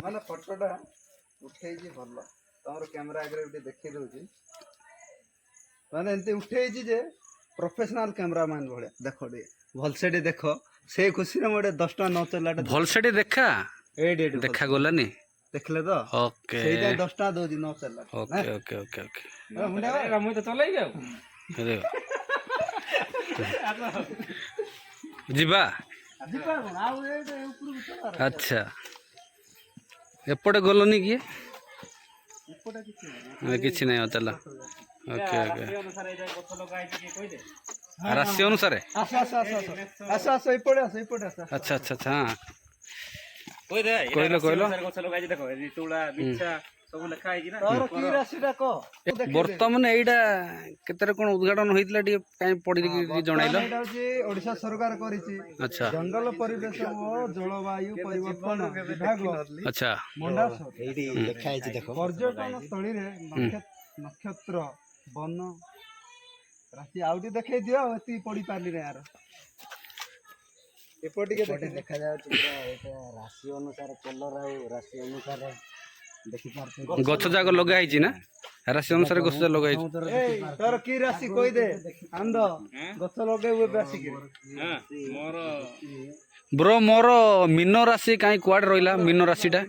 ମାନେ ଫଟୋଟା ଉଠେଇଛି ଭଲ ତମର କ୍ୟାମେରା ଆଗରେ ଗୋଟେ ଦେଖେଇ ଦଉଛି ମାନେ ଏମିତି ଉଠେଇଛି ଯେ ପ୍ରୋଫେସନାଲ କ୍ୟାମେରାମ୍ୟାନ ଭଳିଆ ଦେଖ ଟିକେ ଭଲସେ ଟିକେ ଦେଖ ସେଇ ଖୁସିରେ ମୁଁ ଗୋଟେ 10 ଟଙ୍କା ନ ଚଲାଟା ଭଲସେ ଟିକେ ଦେଖା ଏଇଠି ଏଇଠି ଦେଖା ଗଲାନି ଦେଖିଲେ ତ ଓକେ ସେଇଟା 10 ଟଙ୍କା ଦଉଛି ନ ଚଲା ଓକେ ଓକେ ଓକେ ଓକେ ମୁଁ ତ ଚଲେଇବି ଆଉ ଯିବା ଯିବା କଣ ଆଉ ଏଇଠି ଉପରକୁ ଚଲା ଆଚ୍ଛା ଏପଟେ ଗଲନି କିଏ ଏପଟେ କିଛି କିଛି ନାହିଁ ଚାଲ ଓକେ ଓକେ ଅନୁସାରେ ଗଛ ଲଗା ହେଇଛି କିଏ କହିଦେ ରାଶି ଅନୁସାରେ ଆସ ଆସ ଆସ ଆସ ଆସ ଏପଟେ ଆସ ଏପଟେ ଆସ ଆଚ୍ଛା ଆଚ୍ଛା ଆଚ୍ଛା ହଁ କହିଦେ କହିଲ କହିଲ ଗଛ ଲଗା ହେଇଛି ଦେଖ ତୁଳା ବିଛା ସବୁ ଲେଖା ହେଇଛି ନା ତୋର କି ରାଶିଟା କହ ବର୍ତ୍ତମାନ ଏଇଟା କେତେରେ କଣ ଉଦ୍ଘାଟନ ହେଇଥିଲା ଟିକେ କାଇଁ ପଡିକି ଜଣାଇଲ ଏଇଟା ହଉଛି ଓଡିଶା ସରକାର କରିଛି ଆଚ୍ଛା ଜଙ୍ଗଲ ପରିବେଶ ଓ ଜଳବାୟୁ ପରିବର୍ତ୍ତନ ବିଭାଗ ଆଚ୍ଛା ମଣ୍ଡାସର ଏଇଠି ଲେଖା ହେଇଛି ଦେଖ ପର୍ଯ୍ୟଟନ ସ୍ଥଳୀରେ ନକ୍ଷତ୍ର ବନ ରାଶି ଆଉ ଟିକେ ଦେଖେଇ ଦିଅ ଏତିକି ପଢି ପାରିଲି ନା ୟାର ଏପଟେ ଟିକେ ଦେଖାଯାଉଛି ପୁରା ଏଇଟା ରାଶି ଅନୁସାରେ କଲର ଆଉ ରାଶି ଅନୁସାରେ ଦେଖିପାରୁଛନ୍ତି ଗଛ ଯାକ ଲଗା ହେଇଛି ନା ରାଶି ଅନୁସାରେ ଗଛ ଯାକ ଲଗା ହେଇଛି ଏଇ ତୋର କି ରାଶି କହିଦେ ଆନ୍ଦ ଗଛ ଲଗେଇବୁ ଏବେ ଆସିକି ମୋର ବ୍ରୋ ମୋର ମୀନ ରାଶି କାଇଁ କୁଆଡେ ରହିଲା ମୀନ ରାଶିଟା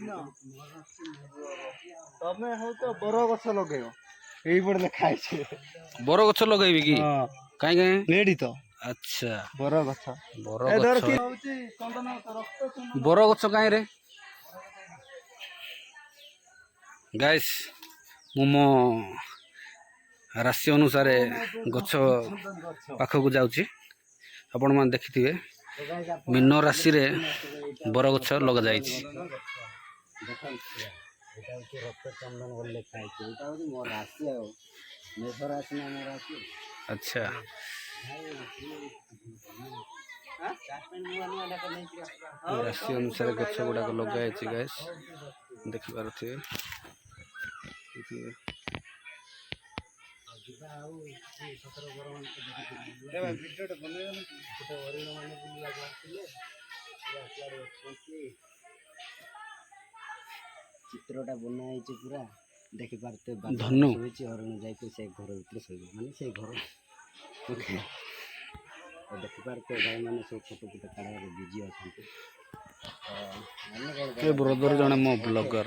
ତମେ ହଉଛ ବର ଗଛ ଲଗେଇବ ଏଇପଟେ ଲେଖା ହେଇଛି ବର ଗଛ ଲଗେଇବି କି କାଇଁ କାଇଁ ରେଡି ତ ଆଚ୍ଛା ବର ଗଛ ବର ଏ ଧର ଗଛ କି ହଉଛି ଚନ୍ଦନ ରକ୍ତ ଚନ୍ଦନ ବର ଗଛ କାଇଁ ରେ ଗାଇସ୍ ମୁଁ ମୋ ରାଶି ଅନୁସାରେ ଗଛ ପାଖକୁ ଯାଉଛି ଆପଣମାନେ ଦେଖିଥିବେ ମୀନ ରାଶିରେ ବରଗଛ ଲଗାଯାଇଛି ଏଇଟା ହଉଛି ରକ୍ତ ଚନ୍ଦନ ବୋଲି ଲେଖା ହେଇଛି ଏଇଟା ହଉଛି ମୋ ରାଶି ଆଉ ମେଷ ରାଶି ନା ମୋ ରାଶି ଆଚ୍ଛା ରାଶି ଅନୁସାରେ ଗଛ ଗୁଡାକ ଲଗା ହେଇଛି ଗାଇସ୍ ଦେଖିପାରୁଥିବେ ଚିତ୍ରଟା ବନା ହେଇଛି ପୁରା ଦେଖିପାରୁଥିବେ ଧନୁ ଶୋଇଛି ହରିଣ ଯାଇକି ସେ ଘର ଭିତରେ ଶୋଇବ ମାନେ ସେଇ ଘର ଦେଖିପାରୁଥିବେ ଭାଇମାନେ ସବୁ ଫଟୋ କାଢ଼ିବାରେ ବିଜି ଅଛନ୍ତି ଏ ବ୍ରଦର ଜଣେ ମୋ ବ୍ଲଗର